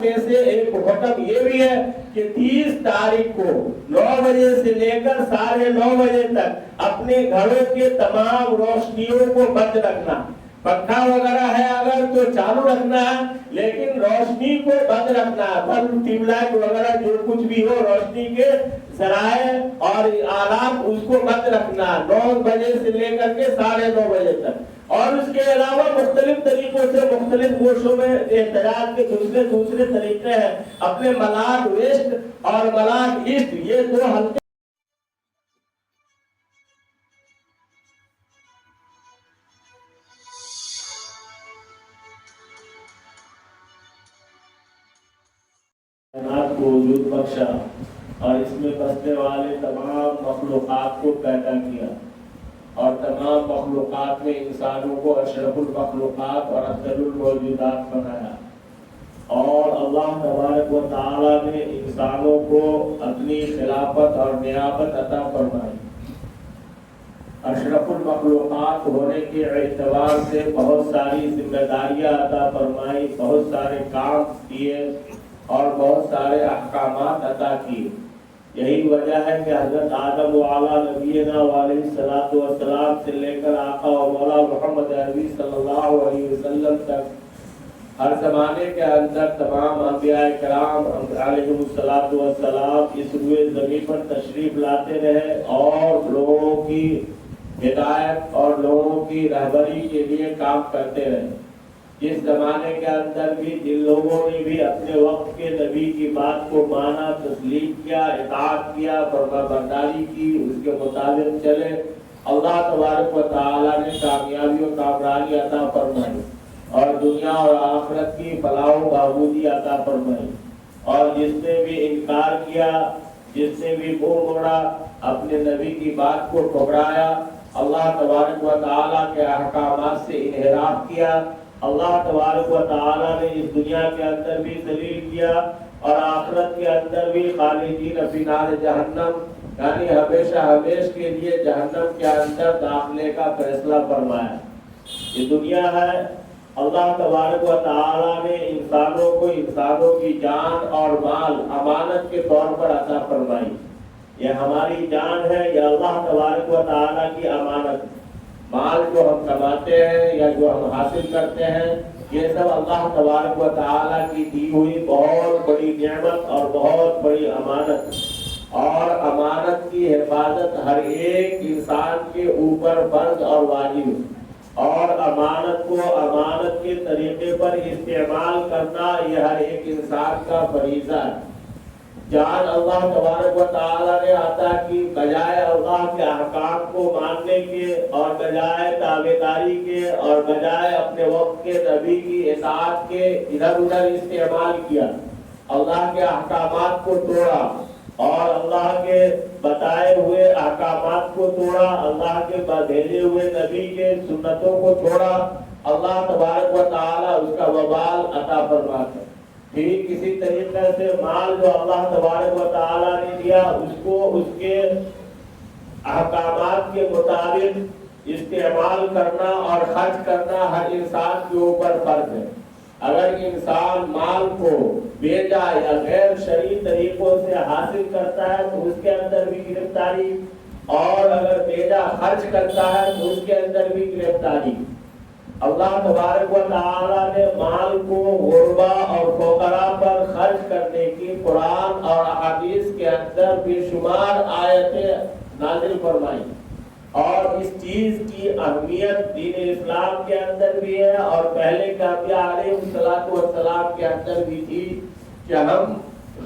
میں سے ایک حکم یہ بھی ہے کہ 30 تاریخ کو 9 بجے سے لے کر 9:30 بجے تک اپنے گھروں کے تمام روشنیوں کو بند رکھنا، پنکھا وغیرہ ہے اگر تو چالو رکھنا ہے لیکن روشنی کو بند رکھنا ہے، بلب ٹیوب لائٹ وغیرہ جو کچھ بھی ہو روشنی کے ذرائع اور آلات اس کو بند رکھنا ہے 9 بجے سے لے کر کے 9:30 بجے تک۔ اور اس کے علاوہ مختلف طریقوں سے مختلف گوشوں میں احتجاج کے دوسرے طریقے ہیں۔ اپنے ملاٹ ویسٹ اور ملاٹ ایسٹ یہ دو حلقے کائنات کو وجود بخشا اور اس میں بسنے والے تمام مخلوقات کو پیدا کیا اور تمام مخلوقات میں انسانوں کو اشرف المخلوقات اور افضل الموجودات بنایا، اور اللہ تبارک و تعالی نے انسانوں کو اپنی خلافت اور نیابت عطا فرمائی۔ اشرف المخلوقات ہونے کے اعتبار سے بہت ساری ذمہ داریاں عطا فرمائی، بہت سارے کام کیے اور بہت سارے احکامات عطا کیے۔ یہی وجہ ہے کہ حضرت آدم وعلیٰ نبینا علیہ الصلوۃ والسلام سے لے کر آقا و مولا محمد عربی صلی اللہ علیہ وسلم تک ہر زمانے کے اندر تمام انبیاء کرام علیہ الصلوۃ والسلام اس روئے زمین پر تشریف لاتے رہے اور لوگوں کی ہدایت اور لوگوں کی رہبری کے لیے کام کرتے رہے۔ اس زمانے کے اندر بھی جن لوگوں نے بھی اپنے وقت کے نبی کی بات کو مانا، تسلیم کیا، اطاعت کیا، فرما برداری کی، اس کے مطابق چلے، اللہ تبارک و تعالی نے کامیابی و کامرانی عطا فرمائی اور دنیا اور آخرت کی فلاح و بہبودی عطا فرمائی۔ اور جس نے بھی انکار کیا، جس نے بھی منہ موڑا، اپنے نبی کی بات کو ٹھکرایا، اللہ تبارک و تعالی کے احکامات سے انحراف کیا، اللہ تبارک و تعالی نے اس دنیا کے اندر بھی ذلیل کیا اور آخرت کے اندر بھی خالدین فی نار جہنم یعنی ہمیشہ ہمیش کے لیے جہنم کے اندر داخلے کا فیصلہ فرمایا۔ یہ دنیا ہے، اللہ تبارک و تعالی نے انسانوں کو انسانوں کی جان اور مال امانت کے طور پر عطا فرمائی۔ یہ ہماری جان ہے، یہ اللہ تبارک و تعالی کی امانت ہے۔ مال جو ہم کماتے ہیں یا جو ہم حاصل کرتے ہیں یہ سب اللہ تبارک و تعالی کی دی ہوئی بہت بڑی نعمت اور بہت بڑی امانت، اور امانت کی حفاظت ہر ایک انسان کے اوپر فرض اور واجب، اور امانت کو امانت کے طریقے پر استعمال کرنا یہ ہر ایک انسان کا فریضہ ہے۔ جان اللہ تبارک و تعالی نے عطا کی، بجائے اللہ کے احکام کو ماننے کے اور بجائے تابعداری کے اور بجائے اپنے وقت کے نبی کی اطاعت کے ادھر ادھر استعمال کیا، اللہ کے احکامات کو توڑا اور اللہ کے بتائے ہوئے احکامات کو توڑا، اللہ کے بھیجے ہوئے نبی کے سنتوں کو چھوڑا، اللہ تبارک و تعالی اس کا وبال عطا فرماتا ہے۔ ٹھیک اسی طریقے سے مال جو اللہ تبارک و تعالی نے دیا اس کو اس کے احکامات کے مطابق استعمال کرنا اور خرچ کرنا ہر انسان کے اوپر فرض ہے۔ اگر انسان مال کو بیجا یا غیر شرعی طریقوں سے حاصل کرتا ہے تو اس کے اندر بھی گرفتاری، اور اگر بیجا خرچ کرتا ہے تو اس کے اندر بھی گرفتاری۔ اللہ تبارک و تعالی نے مال کو غربا اور فقراء پر خرچ کرنے کی قرآن اور احادیث کے اندر بے شمار آیتیں نازل فرمائی، اور اس چیز کی اہمیت دین اسلام کے اندر بھی ہے اور پہلے کے انبیاء علیہ الصلوۃ والسلام کے اندر بھی تھی کہ ہم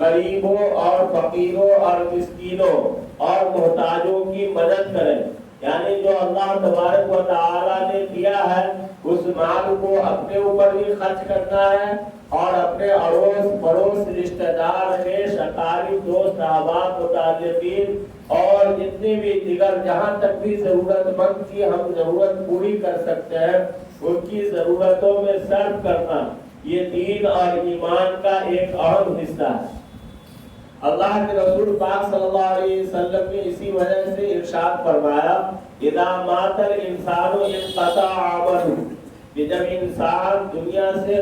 غریبوں اور فقیروں اور مسکینوں اور محتاجوں کی مدد کریں، یعنی جو اللہ تبارک و تعالی نے دیا ہے اس مال کو اپنے اوپر بھی خرچ کرنا ہے اور اپنے اڑوس پڑوس رشتہ دار خیش اقارب دوست احباب متعلقین اور جتنے بھی دیگر جہاں تک بھی ضرورت مند کی ہم ضرورت پوری کر سکتے ہیں ان کی ضرورتوں میں صرف کرنا یہ دین اور ایمان کا ایک اہم حصہ ہے۔ اللہ کے رسول پاک صلی اللہ علیہ وسلم نے اسی وجہ سے ارشاد فرمایا اذا مات الانسان انقطع عمله کہ جب انسان دنیا سے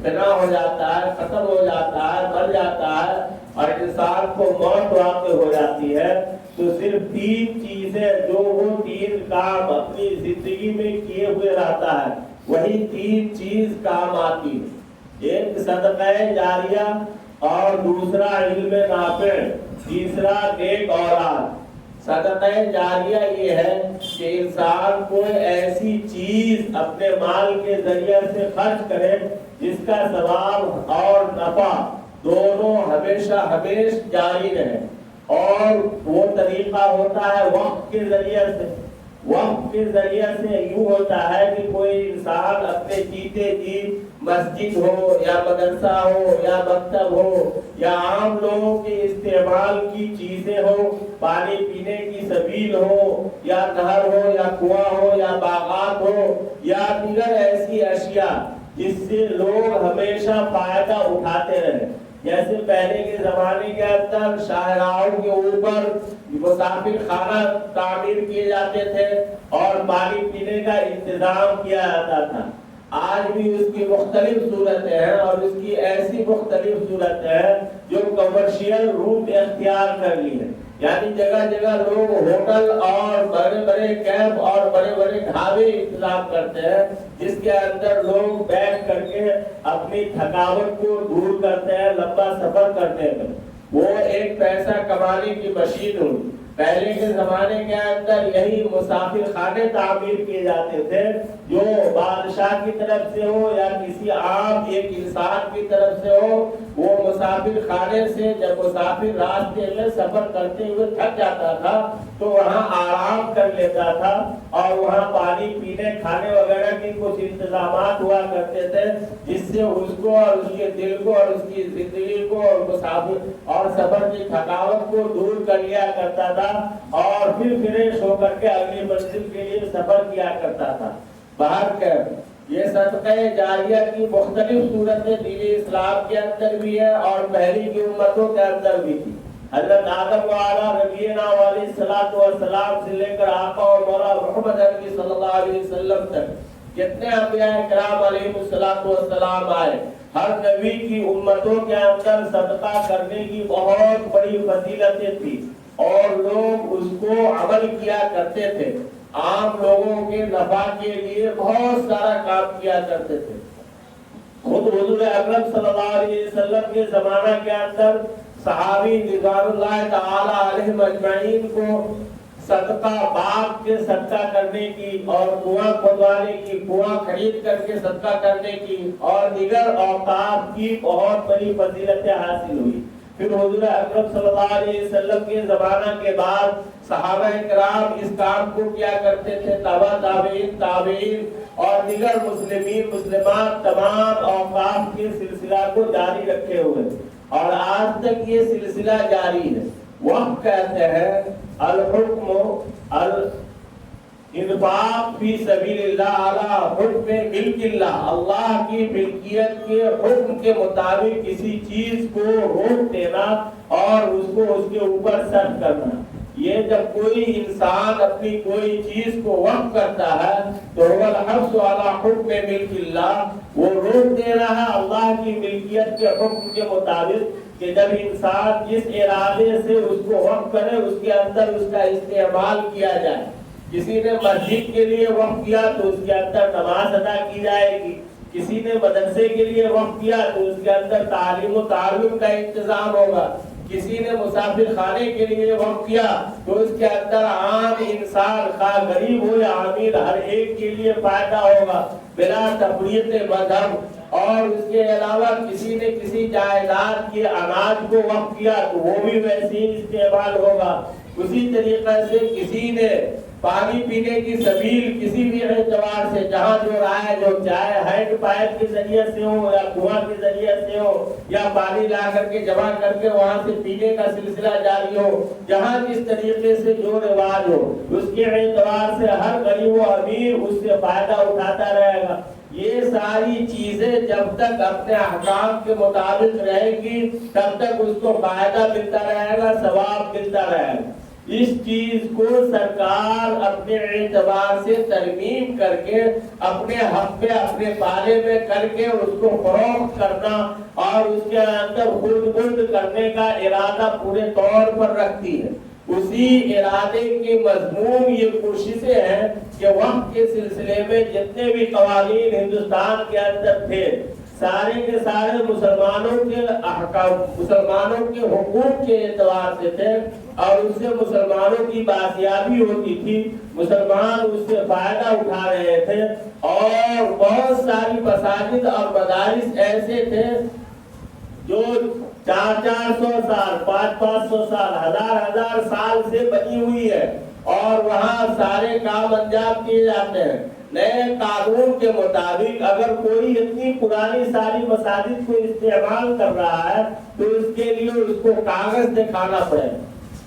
فنا ہو جاتا ہے، ختم ہو جاتا ہے، مر جاتا ہے اور انسان کو موت واقع ہو جاتی ہے، تو صرف 3 چیزیں جو وہ 3 کام اپنی زندگی میں کیے ہوئے رہتا ہے، وہی 3 چیز کام آتی ہے۔ ایک صدقہ جاریہ، اور دوسرا علم نافع، تیسرا نیک اولاد۔ صدقہ جاریہ یہ ہے کہ انسان کوئی ایسی چیز اپنے مال کے ذریعے سے خرچ کرے جس کا ثواب اور نفع دونوں ہمیشہ جاری رہے، اور وہ طریقہ ہوتا ہے وقت کے ذریعے سے۔ وقت کے ذریعے سے یوں ہوتا ہے کہ کوئی انسان اپنے جیتے جی مسجد ہو یا مدرسہ ہو یا مکتب ہو یا عام لوگوں کے استعمال کی چیزیں ہو، پانی پینے کی سبیل ہو یا نہر ہو یا کنواں ہو یا باغات ہو یا دیگر ایسی اشیاء جس سے لوگ ہمیشہ فائدہ اٹھاتے رہے۔ جیسے پہلے کے زمانے کے اندر شاہراہوں کے اوپر مسافر خانہ تعمیر کیے جاتے تھے اور پانی پینے کا انتظام کیا جاتا تھا۔ آج بھی اس کی مختلف صورتیں ہیں، اور اس کی ایسی مختلف صورتیں ہیں جو کمرشل روپ اختیار کر لی ہے، یعنی جگہ جگہ لوگ ہوٹل اور بڑے بڑے کیمپ اور بڑے بڑے ڈھابے انتظام کرتے ہیں، جس کے اندر لوگ بیٹھ کر کے اپنی تھکاوٹ کو دور کرتے ہیں، لمبا سفر کرتے ہیں۔ وہ ایک پیسہ کمانے کی مشین ہوئی۔ پہلے کے زمانے کے اندر یہی مسافر خانے تعمیر کیے جاتے تھے، جو بادشاہ کی طرف سے ہو یا کسی عام ایک انسان کی طرف سے ہو۔ وہ مسافر خانے سے جب مسافر راستے میں سفر کرتے ہوئے تھک جاتا تھا تو وہاں آرام کر لیتا تھا، اور وہاں پانی پینے کھانے وغیرہ کی کچھ انتظامات ہوا کرتے تھے، جس سے اس کو اور اس کے دل کو اور اس کی زندگی کو اور مسافر اور سفر کی تھکاوٹ کو دور کر لیا کرتا تھا، اور پھر فریش ہو کر کے اگلی منزل کے لیے سفر کیا کرتا تھا۔ باہر کے یہ صدقہ جاریہ کی مختلف صورتیں دین اسلام کے اندر بھی ہے اور پہلی کی امتوں کے اندر بھی تھی۔ حضرت آدم وعلیٰ نبینا علیہ الصلوۃ والسلام سے لے کر آقا اور مولا محمد عربی صلی اللہ علیہ وسلم تک کتنے انبیاء کرام علیہ الصلوۃ والسلام آئے۔ ہر نبی کی امتوں کے اندر صدقہ کرنے کی بہت بڑی فضیلتیں تھی، اور لوگ اس کو عمل کیا کرتے تھے۔ عام لوگوں کے نفع کے لیے بہت سارا کام کیا کرتے تھے۔ خود حضور اکرم صلی اللہ علیہ وسلم کے زمانہ کے اندر صحابی رضوان اللہ تعالی علیہم اجمعین کو صدقہ باغ کے صدقہ کرنے کی اور کنواں کھودوانے کی، کنواں خرید کر کے صدقہ کرنے کی اور دیگر اوقاف کی بہت بڑی فضیلتیں حاصل ہوئی۔ پھر حضور اکرم صلی اللہ علیہ وسلم کے زمانہ کے بعد صحابہ کرام اس کام کو کیا کرتے تھے، تابعین اور دیگر مسلمین مسلمات تمام اوقاف کے سلسلہ کو جاری رکھے ہوئے، اور آج تک یہ سلسلہ جاری ہے۔ وقت کہتے ہیں الحکم انفاق فی سبیل اللہ علی حکم ملک اللہ، اللہ کی ملکیت کے حکم کے مطابق کسی چیز کو روک دینا اور اس کو اس کے اوپر صرف کرنا۔ یہ جب کوئی انسان اپنی کوئی چیز کو وقف کرتا ہے تو هو الحبس علی حکم ملک اللہ، وہ روک دے رہا ہے اللہ کی ملکیت کے حکم کے مطابق، کہ جب انسان جس ارادے سے اس کو وقف کرے اس کے اندر اس کا استعمال کیا جائے۔ کسی نے مسجد کے لیے وقف کیا تو اس کے اندر نماز ادا کی جائے گی، کسی نے مدرسے کے لیے وقف کیا تو اس کے اندر تعلیم و تعلم کا انتظام ہوگا، کسی نے مسافر خانے کے لیے وقف کیا تو اس کے اندر عام انسان خواہ غریب ہو یا امیر ہر ایک کے لیے فائدہ ہوگا بلا تفریق مذہب۔ اور اس کے علاوہ کسی نے کسی جائیداد کے اناج کو وقف کیا تو وہ بھی ویسے ہی استعمال ہوگا۔ اسی طریقے سے کسی نے پانی پینے کی سبیل کسی بھی اعتبار سے جہاں جو رائے جو چاہے ہینڈ پائپ کے ذریعے سے ہو یا کنواں کے ذریعے سے ہو یا پانی لا کر کے جمع کر کے وہاں سے پینے کا سلسلہ جاری ہو، جہاں جس طریقے سے جو رواج ہو اس کے اعتبار سے ہر غریب و امیر اس سے فائدہ اٹھاتا رہے گا۔ یہ ساری چیزیں جب تک اپنے احکام کے مطابق رہے گی تب تک اس کو فائدہ ملتا رہے گا، ثواب ملتا رہے گا۔ اس چیز کو سرکار اپنے اعتبار سے ترمیم کر کے اپنے حق پہ اپنے پالے میں کر کے اس کو فروخت کرنا اور اس کے اندر خود بند کرنے کا ارادہ پورے طور پر رکھتی ہے. اسی ارادے کی مضمون یہ کوششیں ہیں کہ وقت کے سلسلے میں جتنے بھی قوانین ہندوستان کے اندر تھے سارے کے سارے مسلمانوں کے احکام، مسلمانوں کے حقوق کے اعتبار سے تھے اور اس سے مسلمانوں کی بازیابی ہوتی تھی، مسلمان اس سے فائدہ اٹھا رہے تھے. اور بہت ساری مساجد اور مدارس ایسے تھے جو 400 سال 500 سال 1000 سال سے بنی ہوئی ہے اور وہاں سارے کام انجام دیے جاتے ہیں. نئے قانون کے مطابق اگر کوئی اتنی پرانی ساری مساجد کو استعمال کر رہا ہے تو اس کے لیے اس کو کاغذ دکھانا پڑے.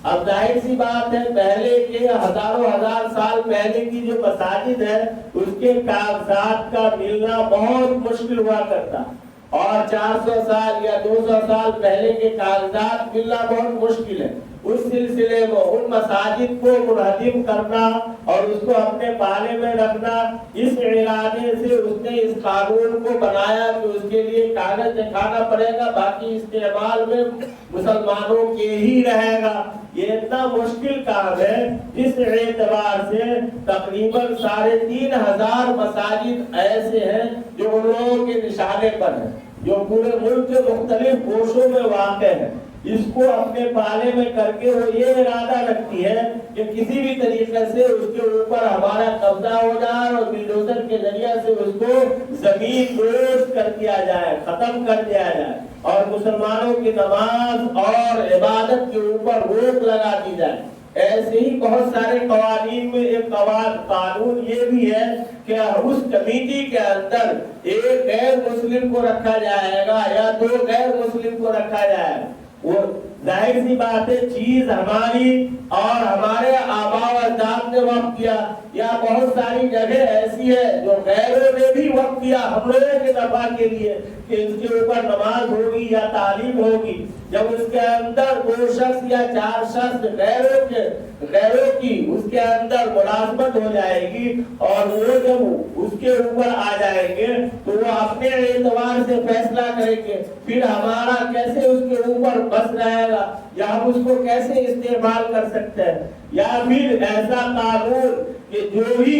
اب ظاہر سی بات ہے پہلے کے ہزار سال پہلے کی جو مساجد ہے اس کے کاغذات کا ملنا بہت مشکل ہوا کرتا اور 400 سال یا 200 سال پہلے کے کاغذات ملنا بہت مشکل ہے. اس سلسلے میں ان مساجد کو منہدم کرنا اور اس کو اپنے پالے میں رکھنا، اس ارادے سے اس نے اس قانون کو بنایا کہ اس کے لیے کاغذ دکھانا پڑے گا، باقی استعمال میں مسلمانوں کے ہی رہے گا. یہ اتنا مشکل کام ہے جس اعتبار سے تقریباً 3500 مساجد ایسے ہیں جو ان لوگوں کے نشانے پر ہیں، جو پورے ملک کے مختلف گوشوں میں واقع ہیں. اس کو اپنے پالے میں کر کے وہ یہ ارادہ رکھتی ہے کہ کسی بھی طریقے سے اس کے اوپر ہمارا قبضہ ہو جائے اور بلڈوزر کے ذریعے سے اس کو زمین دوز کر دیا جائے، ختم کر دیا جائے اور مسلمانوں کی نماز اور عبادت کے اوپر روک لگا دی جائے. ایسے ہی بہت سارے قوانین میں ایک قانون یہ بھی ہے کہ اس کمیٹی کے اندر ایک غیر مسلم کو رکھا جائے گا یا 2 غیر مسلم کو رکھا جائے گا. وہ ظاہر سی بات ہے چیز ہماری اور ہمارے آباء و اجداد نے وقف کیا، یا بہت ساری جگہ ایسی ہے جو غیروں نے بھی وقف کیا ہم لوگوں کے نفع کے لیے کہ اس کے اوپر نماز ہوگی یا تعلیم ہوگی. جب اس کے اندر 2 شخص یا 4 شخص غیروں کی اس کے اندر ملازمت ہو جائے گی اور وہ جب اس کے اوپر آ جائیں گے تو وہ اپنے اعتبار سے فیصلہ کریں گے، پھر ہمارا کیسے اس کے اوپر بس رہے گا یا ہم اس کو کیسے استعمال کر سکتے ہیں. یا پھر ایسا قانون کہ جو بھی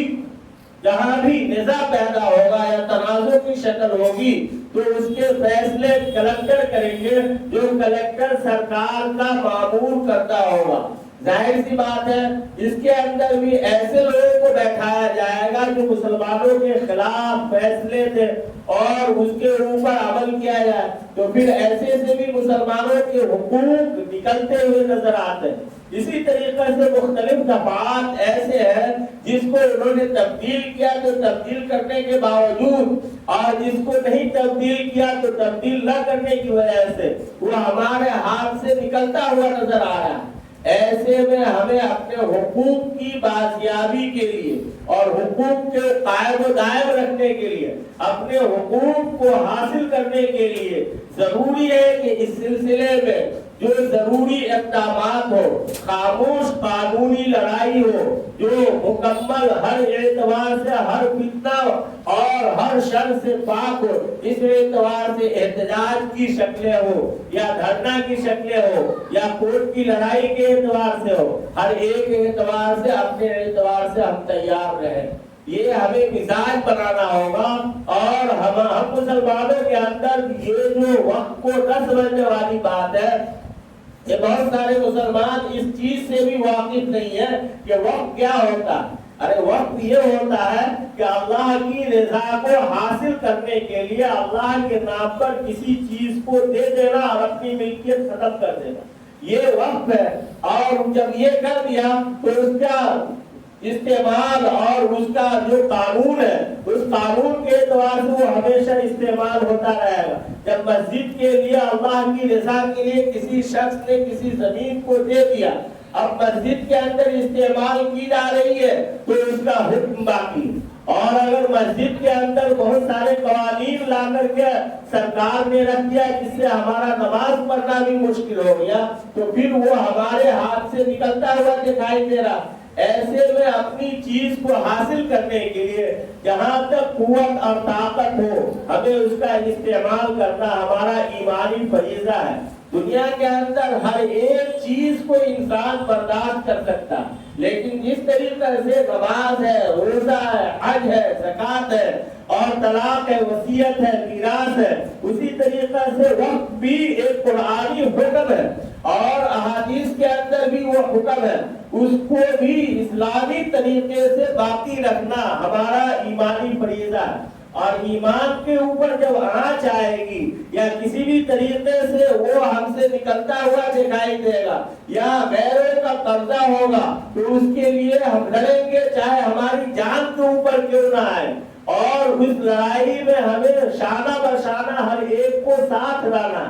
جہاں بھی نزاع پیدا ہوگا یا تنازع کی شکل ہوگی تو اس کے فیصلے کلکٹر کریں گے، جو کلکٹر سرکار کا مامور کرتا ہوگا. ظاہر سی بات ہے اس کے اندر بھی ایسے لوگوں کو بیٹھایا جائے گا جو مسلمانوں کے خلاف فیصلے تھے اور اس کے اوپر عمل کیا جائے. تو پھر ایسے سے بھی مسلمانوں کے حقوق نکلتے ہوئے نظر آتے ہیں. اسی طریقے سے مختلف دفعات ایسے ہیں جس کو انہوں نے تبدیل کیا تو تبدیل کرنے کے باوجود اور جس کو نہیں تبدیل کیا تو تبدیل نہ کرنے کی وجہ سے وہ ہمارے ہاتھ سے نکلتا ہوا نظر آ رہا ہے. ایسے میں ہمیں اپنے حقوق کی بازیابی کے لیے اور حقوق کے قائم و دائم رکھنے کے لیے، اپنے حقوق کو حاصل کرنے کے لیے ضروری ہے کہ اس سلسلے میں جو ضروری اقدامات ہو، خاموش قانونی لڑائی ہو جو مکمل ہر اعتبار سے ہر فتنہ اور ہر شر سے پاک ہو، اس اعتبار سے احتجاج کی شکلیں ہو یا دھرنا کی شکلیں ہو یا کورٹ کی لڑائی کے اعتبار سے ہو، ہر ایک اعتبار سے اپنے اعتبار سے ہم تیار رہیں. یہ ہمیں مزاج بنانا ہوگا اور ہم مسلمانوں کے اندر یہ جو وقت کو نہ سمجھنے والی بات ہے کہ بہت سارے مسلمان اس چیز سے بھی واقف نہیں ہے کہ وقت کیا ہوتا ہے. ارے وقت یہ ہوتا ہے کہ اللہ کی رضا کو حاصل کرنے کے لیے اللہ کے نام پر کسی چیز کو دے دینا اور اپنی ملکیت ختم کر دینا، یہ وقت ہے. اور جب یہ کر دیا تو اس کا استعمال اور اس کا جو قانون ہے اس قانون کے اعتبار سے وہ ہمیشہ استعمال ہوتا رہے گا. جب مسجد کے لیے اللہ کی رضا کے لیے کسی شخص نے کسی زمین کو دے دیا، اب مسجد کے اندر استعمال کی جا رہی ہے تو اس کا حکم باقی اور اگر مسجد کے اندر بہت سارے قوانین لا کر کے سرکار نے رکھ دیا جس سے ہمارا نماز پڑھنا بھی مشکل ہو گیا تو پھر وہ ہمارے ہاتھ سے نکلتا ہوا دکھائی دے رہا. ایسے میں اپنی چیز کو حاصل کرنے کے لیے جہاں تک قوت اور طاقت ہو ہمیں اس کا استعمال کرنا ہمارا ایمانی فریضہ ہے. دنیا کے اندر ہر ایک چیز کو انسان برداشت کر سکتا لیکن جس طریقے سے نماز ہے، روزہ ہے، حج ہے، زکوٰۃ ہے اور طلاق ہے، وصیت ہے، میراث ہے، اسی طریقے سے وقت بھی ایک قرآنی حکم ہے اور احادیث کے اندر بھی وہ حکم ہے. اس کو بھی اسلامی طریقے سے باقی رکھنا ہمارا ایمانی فریضہ ہے. اور ایمان کے اوپر جب آنچ آئے گی یا کسی بھی طریقے سے وہ ہم سے نکلتا ہوا دکھائی دے گا یا غیروں کا قبضہ ہوگا تو اس کے لیے ہم لڑیں گے چاہے ہماری جان کے اوپر کیوں نہ آئے. اور اس لڑائی میں ہمیں شانہ بشانہ ہر ایک کو ساتھ لانا.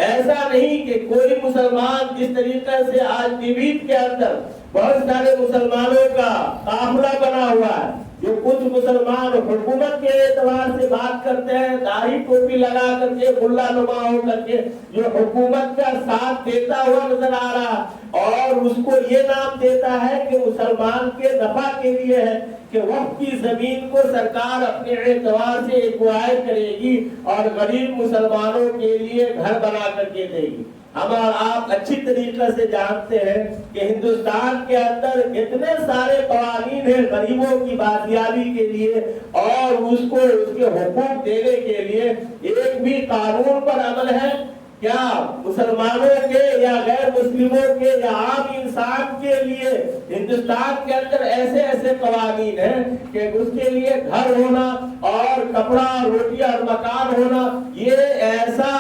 ایسا نہیں کہ کوئی مسلمان جس طریقے سے آج ڈیویٹ کے اندر بہت سارے مسلمانوں کا قافلہ بنا ہوا ہے. جو کچھ مسلمان حکومت کے اعتبار سے بات کرتے ہیں داڑھی ٹوپی لگا کر کے ملا نما ہو کر کے جو حکومت کا ساتھ دیتا ہوا نظر آ رہا اور اس کو یہ نام دیتا ہے کہ مسلمان کے نفع کے لیے ہے کہ وقت کی زمین کو سرکار اپنے اعتبار سے ایکوائر کرے گی اور غریب مسلمانوں کے لیے گھر بنا کر کے دے گی. ہم اور آپ اچھی طریقے سے جانتے ہیں کہ ہندوستان کے اندر اتنے سارے قوانین ہیں غریبوں کی بازیابی کے لیے اور اس کو اس کے حقوق دینے کے لیے. ایک بھی قانون پر عمل ہے کیا مسلمانوں کے یا غیر مسلموں کے یا عام انسان کے لیے؟ ہندوستان کے اندر ایسے ایسے قوانین ہیں کہ اس کے لیے گھر ہونا اور کپڑا روٹی اور مکان ہونا یہ ایسا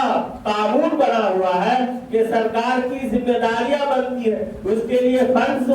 قانون بنا ہوا ہے کہ سرکار کی ذمہ داریاں بنتی ہیں. اس کے لیے فنڈز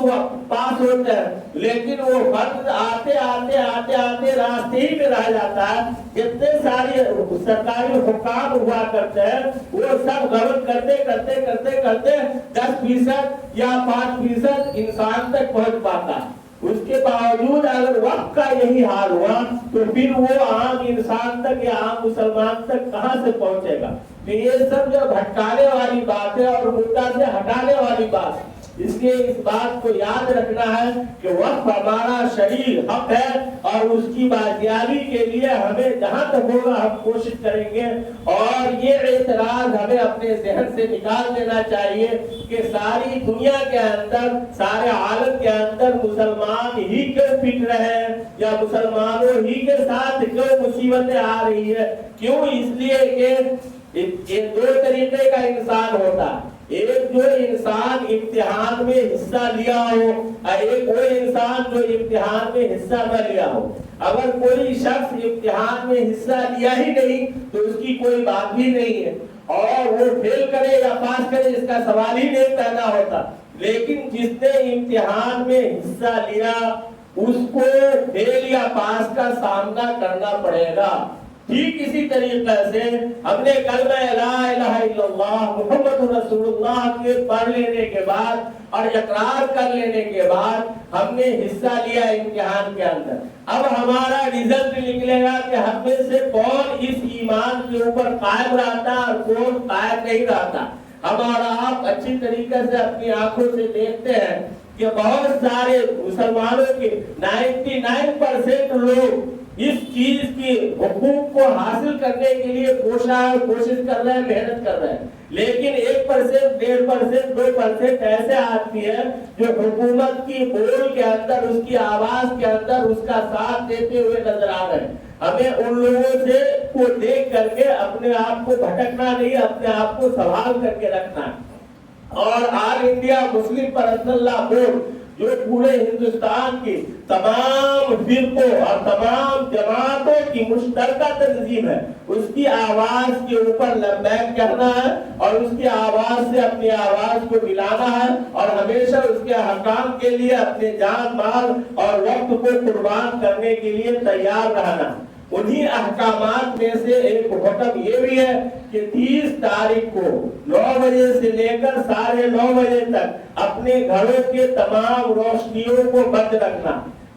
پاس ہوتے ہیں لیکن وہ فنڈز آتے آتے آتے آتے راستے ہی میں رہ جاتا ہے. جتنے سارے سرکاری حکام ہوا کرتے ہیں وہ سب غلط کرتے کرتے کرتے کرتے 10% یا 5% انسان تک پہنچ پاتا ہے. اس کے باوجود اگر وقت کا یہی حال ہوا تو پھر وہ عام انسان تک یا عام مسلمان تک کہاں سے پہنچے گا؟ تو یہ سب جو بھٹکانے والی بات ہے اور مدعا سے ہٹانے والی بات ہے. اس لیے اس بات کو یاد رکھنا ہے کہ وقت ہمارا شرعی حق ہے اور اس کی بازیابی کے لیے ہمیں جہاں تک ہوگا ہم کوشش کریں گے. اور یہ اعتراض ہمیں اپنے ذہن سے نکال دینا چاہیے کہ ساری دنیا کے اندر سارے عالم کے اندر مسلمان ہی کیوں پٹ رہے ہیں یا مسلمانوں ہی کے ساتھ کیوں مصیبتیں آ رہی ہے. کیوں؟ اس لیے کہ یہ دو طریقے کا انسان ہوتا ہے. ایک جو انسان امتحان میں حصہ لیا ہو اور ایک وہ انسان جو امتحان میں حصہ نہ لیا ہو. اگر کوئی شخص امتحان میں حصہ لیا ہی نہیں تو اس کی کوئی بات بھی نہیں ہے اور وہ فیل کرے یا پاس کرے اس کا سوال ہی نہیں پیدا ہوتا. لیکن جس نے امتحان میں حصہ لیا اس کو فیل یا پاس کا سامنا کرنا پڑے گا. ٹھیک اسی طریقے سے ہم نے کلمہ لا الہ الا اللہ محمد رسول اللہ کے پڑھ لینے کے بعد اور اقرار کر لینے کے بعد ہم نے حصہ لیا امتحان کے اندر. اب ہمارا رزلٹ نکلے گا کہ ہم میں سے کون اس ایمان کے اوپر قائم رہتا اور کون قائم نہیں رہتا. ہمارا آپ اچھی طریقے سے اپنی آنکھوں سے دیکھتے ہیں کہ بہت سارے مسلمانوں کے 99% لوگ اس چیز کی حقوق کو حاصل کرنے کے لیے کوشش کر رہے ہیں، محنت کر رہے ہیں. لیکن 1%، 1.5%، 2% ایسے آدمی ہیں جو حکومت کی بول کے اندر اس کی آواز کے اندر اس کا ساتھ دیتے ہوئے نظر آ رہے ہیں. ہمیں ان لوگوں سے کو دیکھ کر کے اپنے آپ کو بھٹکنا نہیں، اپنے آپ کو سنبھال کر کے رکھنا ہے. اور آل انڈیا مسلم پرسنل لا بورڈ جو پورے ہندوستان کی تمام فرقوں اور تمام جماعتوں کی مشترکہ تنظیم ہے، اس کی آواز کے اوپر لبیک کہنا ہے اور اس کی آواز سے اپنی آواز کو ملانا ہے اور ہمیشہ اس کے حکام کے لیے اپنے جان مال اور وقت کو قربان کرنے کے لیے تیار رہنا. انہی احکامات میں سے ایک حکم یہ بھی ہے کہ 30 تاریخ کو 9 بجے سے لے کر 9:30 بجے تک اپنے گھروں کے تمام روشنیوں کو بند رکھنا.